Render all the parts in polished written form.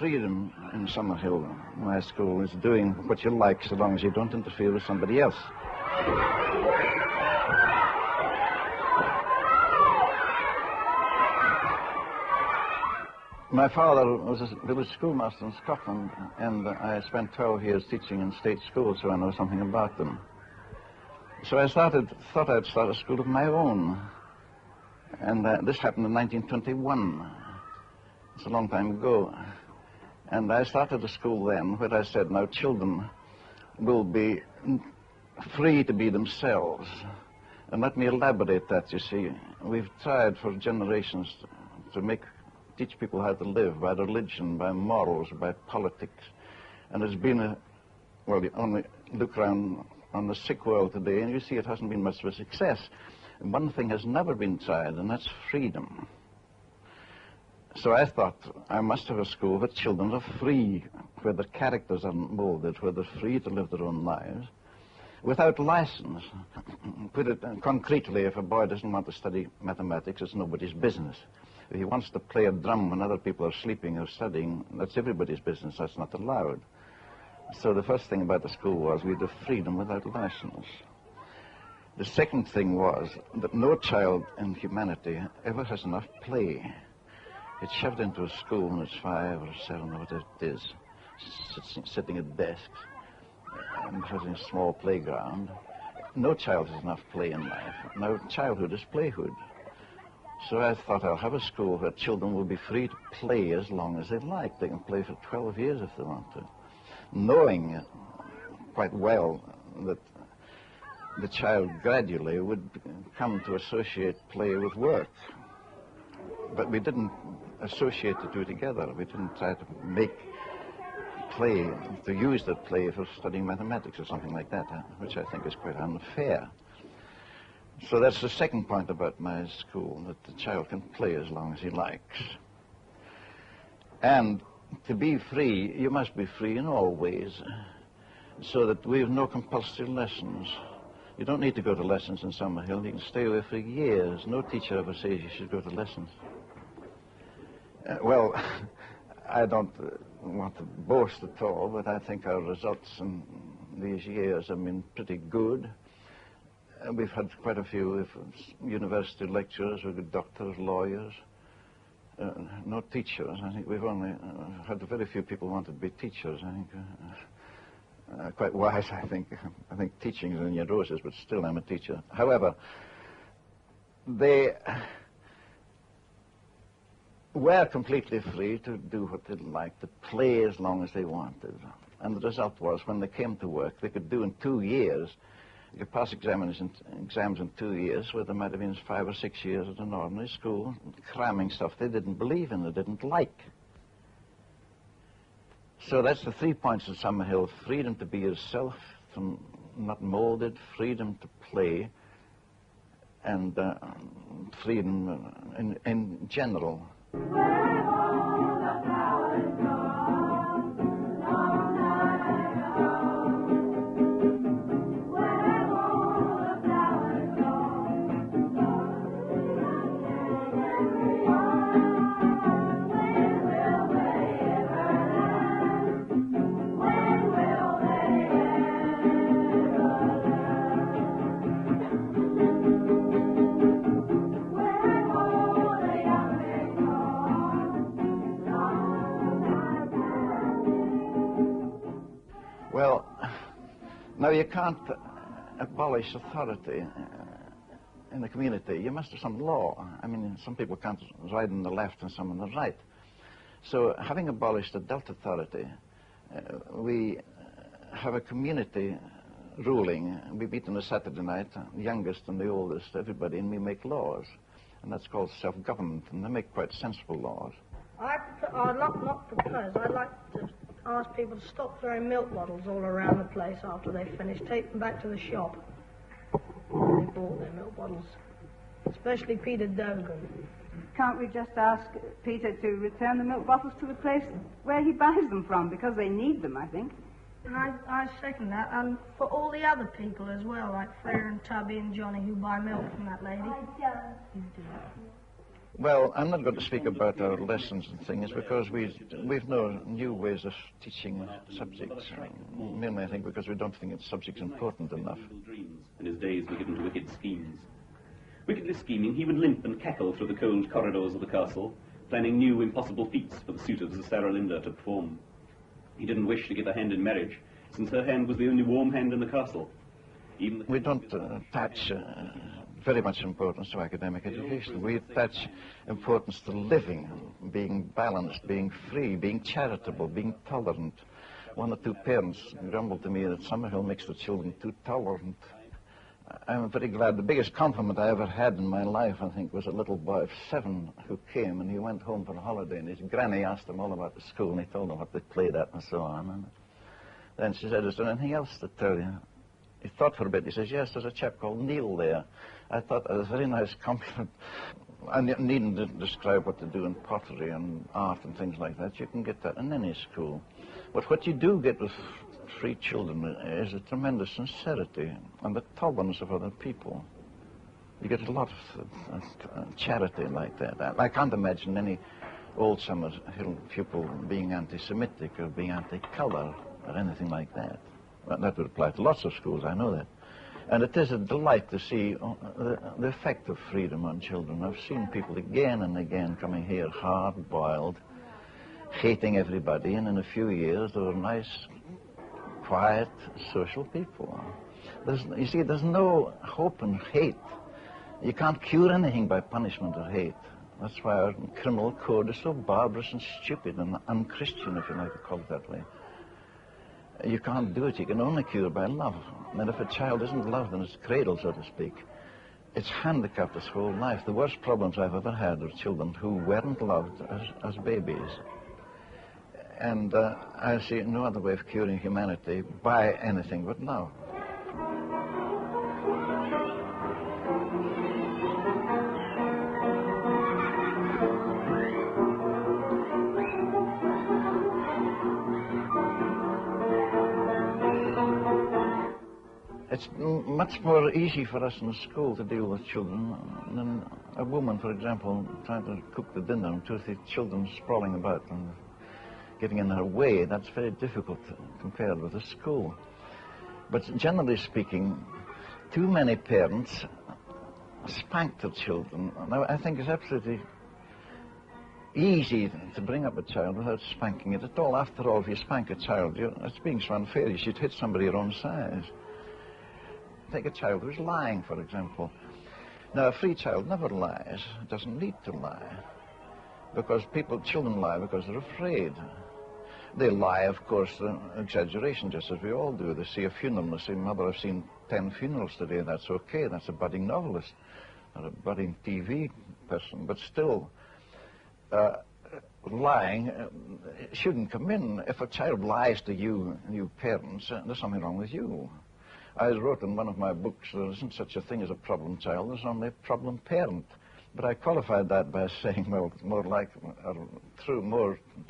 freedom in Summerhill, my school, is doing what you like so long as you don't interfere with somebody else. My father was a village schoolmaster in Scotland, and I spent 12 years teaching in state schools, so I know something about them. So I thought I'd start a school of my own, and this happened in 1921. It's a long time ago. And I started a school then where I said, now children will be free to be themselves. And let me elaborate that, you see. We've tried for generations to teach people how to live by religion, by morals, by politics. And it's been well, you only look around on the sick world today and you see it hasn't been much of a success. And one thing has never been tried, and that's freedom. So I thought I must have a school where children are free, where their characters aren't molded, where they're free to live their own lives, without license. Put it concretely, if a boy doesn't want to study mathematics, it's nobody's business. If he wants to play a drum when other people are sleeping or studying, that's everybody's business, that's not allowed. So the first thing about the school was we had freedom without license. The second thing was that no child in humanity ever has enough play. It's shoved into a school when it's 5 or 7 or whatever it is, sitting at desks and having a small playground. No child has enough play in life. Now childhood is playhood. So I thought I'll have a school where children will be free to play as long as they like. They can play for 12 years if they want to, knowing quite well that the child gradually would come to associate play with work. But we didn't associate the two together. We didn't try to make play, to use that play for studying mathematics or something like that, which I think is quite unfair. So that's the second point about my school, that the child can play as long as he likes. And to be free, you must be free in all ways, so that we have no compulsory lessons. You don't need to go to lessons in Summerhill. You can stay away for years. No teacher ever says you should go to lessons. Well, I don't want to boast at all, but I think our results in these years have been pretty good. We've had quite a few university lecturers, we've got doctors, lawyers, no teachers. I think we've only had very few people who wanted to be teachers. I think quite wise, I think. I think teaching is in your roses, but still I'm a teacher. However, they were completely free to do what they liked, to play as long as they wanted. And the result was, when they came to work, they could do in 2 years, you could pass exams in 2 years, where they might have been 5 or 6 years at an ordinary school, cramming stuff they didn't believe in, they didn't like. So that's the 3 points in Summerhill: freedom to be yourself, not molded, freedom to play, and freedom in general. Well, now you can't abolish authority in the community. You must have some law. I mean, some people can't ride on the left and some on the right. So having abolished adult authority, we have a community ruling. We meet on a Saturday night, the youngest and the oldest, everybody, and we make laws. And that's called self-government, and they make quite sensible laws. I'd not propose. I'd like to ask people to stop throwing milk bottles all around the place after they finish. Take them back to the shop where they bought their milk bottles. Especially Peter Dogan. Can't we just ask Peter to return the milk bottles to the place where he buys them from? Because they need them, I think. And I second that. And for all the other people as well, like Freya and Tubby and Johnny, who buy milk from that lady. I don't. You do. Well, I'm not going to speak about our lessons and things because we've no new ways of teaching subjects. Mainly, I think, because we don't think it's subjects important enough. And his days were given to wicked schemes. Wickedly scheming, he would limp and cackle through the cold corridors of the castle, planning new impossible feats for the suitors of Sarah Linda to perform. He didn't wish to give her hand in marriage, since her hand was the only warm hand in the castle. We don't attach very much importance to academic education. We attach importance to living, being balanced, being free, being charitable, being tolerant. One or two parents grumbled to me that Summerhill makes the children too tolerant. I'm very glad. The biggest compliment I ever had in my life, I think, was a little boy of 7 who came, and he went home for a holiday, and his granny asked him all about the school, and he told him what they played at and so on. And then she said, "Is there anything else to tell you?" He thought for a bit. He says, "Yes, there's a chap called Neill there." I thought that was a very nice compliment. I needn't to describe what to do in pottery and art and things like that. You can get that in any school. But what you do get with free children is a tremendous sincerity and the tolerance of other people. You get a lot of charity like that. I can't imagine any old Summerhill pupil being anti-Semitic or being anti-colour or anything like that. Well, that would apply to lots of schools, I know that. And it is a delight to see the effect of freedom on children. I've seen people again and again coming here hard-boiled, hating everybody, and in a few years they were nice, quiet, social people. You see, there's no hope in hate. You can't cure anything by punishment or hate. That's why our criminal code is so barbarous and stupid and unchristian, if you like to call it that way. You can't do it. You can only cure by love. And if a child isn't loved in its cradle, so to speak, it's handicapped its whole life. The worst problems I've ever had were children who weren't loved as babies. And I see no other way of curing humanity by anything but love. It's much more easy for us in school to deal with children than a woman, for example, trying to cook the dinner and 2 or 3 children sprawling about and getting in her way. That's very difficult compared with a school. But generally speaking, too many parents spank their children. Now, I think it's absolutely easy to bring up a child without spanking it at all. After all, if you spank a child, it's being so unfair. You should hit somebody your own size. Take a child who's lying, for example. Now, a free child never lies. It doesn't need to lie. Because children lie because they're afraid. They lie, of course, exaggeration, just as we all do. They see a funeral and they say, "Mother, I've seen 10 funerals today." That's okay. That's a budding novelist or a budding TV person. But still, lying shouldn't come in. If a child lies to you parents, there's something wrong with you. I wrote in one of my books, there isn't such a thing as a problem child, there's only a problem parent. But I qualified that by saying, well, more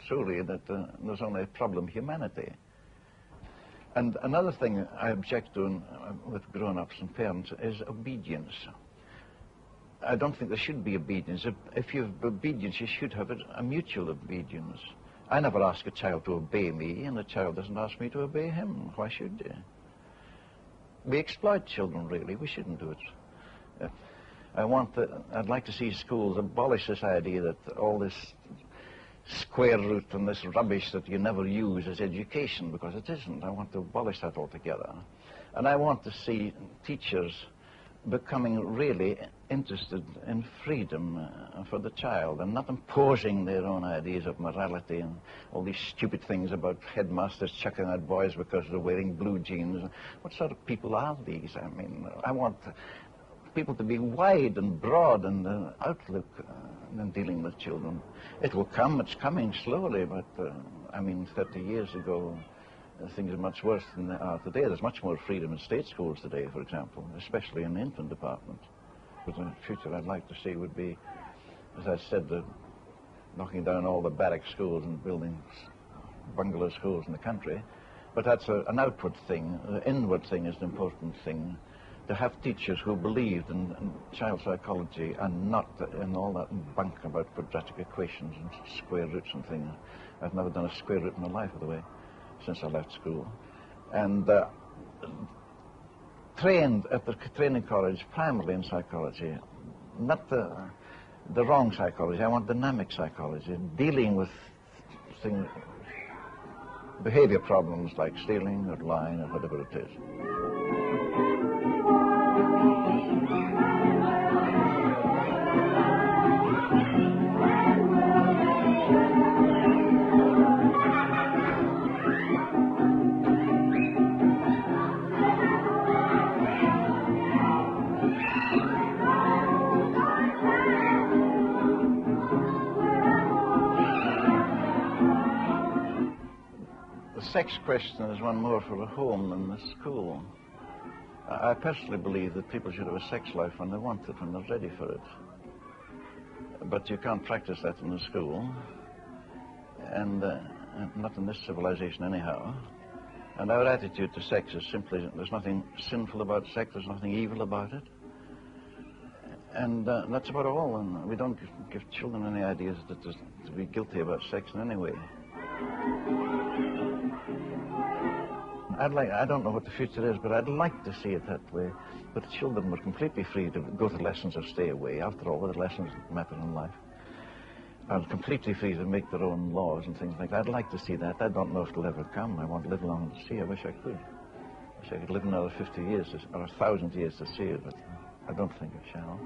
truly, that there's only a problem humanity. And another thing I object to with grown-ups and parents is obedience. I don't think there should be obedience. If you have obedience, you should have a mutual obedience. I never ask a child to obey me, and the child doesn't ask me to obey him. Why should they? We exploit children, really. We shouldn't do it. I'd like to see schools abolish this idea that all this square root and this rubbish that you never use is education, because it isn't. I want to abolish that altogether. And I want to see teachers becoming really interested in freedom for the child and not imposing their own ideas of morality and all these stupid things about headmasters chucking out boys because they're wearing blue jeans. What sort of people are these? I mean, I want people to be wide and broad in the outlook in dealing with children. It will come. It's coming slowly, but I mean, 30 years ago, things are much worse than they are today. There's much more freedom in state schools today, for example, especially in the infant department. But in the future, I'd like to see would be, as I said, knocking down all the barrack schools and building bungalow schools in the country. But that's an outward thing. The inward thing is the important thing. to have teachers who believed in child psychology and not in all that bunk about quadratic equations and square roots and things. I've never done a square root in my life, by the way, since I left school. And trained at the training college primarily in psychology, not the wrong psychology. I want dynamic psychology, dealing with things, behavior problems like stealing or lying or whatever it is. The sex question is one more for the home than the school. I personally believe that people should have a sex life when they want it, when they're ready for it. But you can't practice that in the school, and not in this civilization anyhow. And our attitude to sex is simply, there's nothing sinful about sex, there's nothing evil about it. And that's about all, and we don't give children any ideas that there's to be guilty about sex in any way. I don't know what the future is, but I'd like to see it that way. But children were completely free to go to lessons or stay away. After all, what lessons matter in life? And completely free to make their own laws and things like that. I'd like to see that. I don't know if it'll ever come. I won't live long to see. I wish I could. I wish I could live another 50 years or 1,000 years to see it, but I don't think it shall.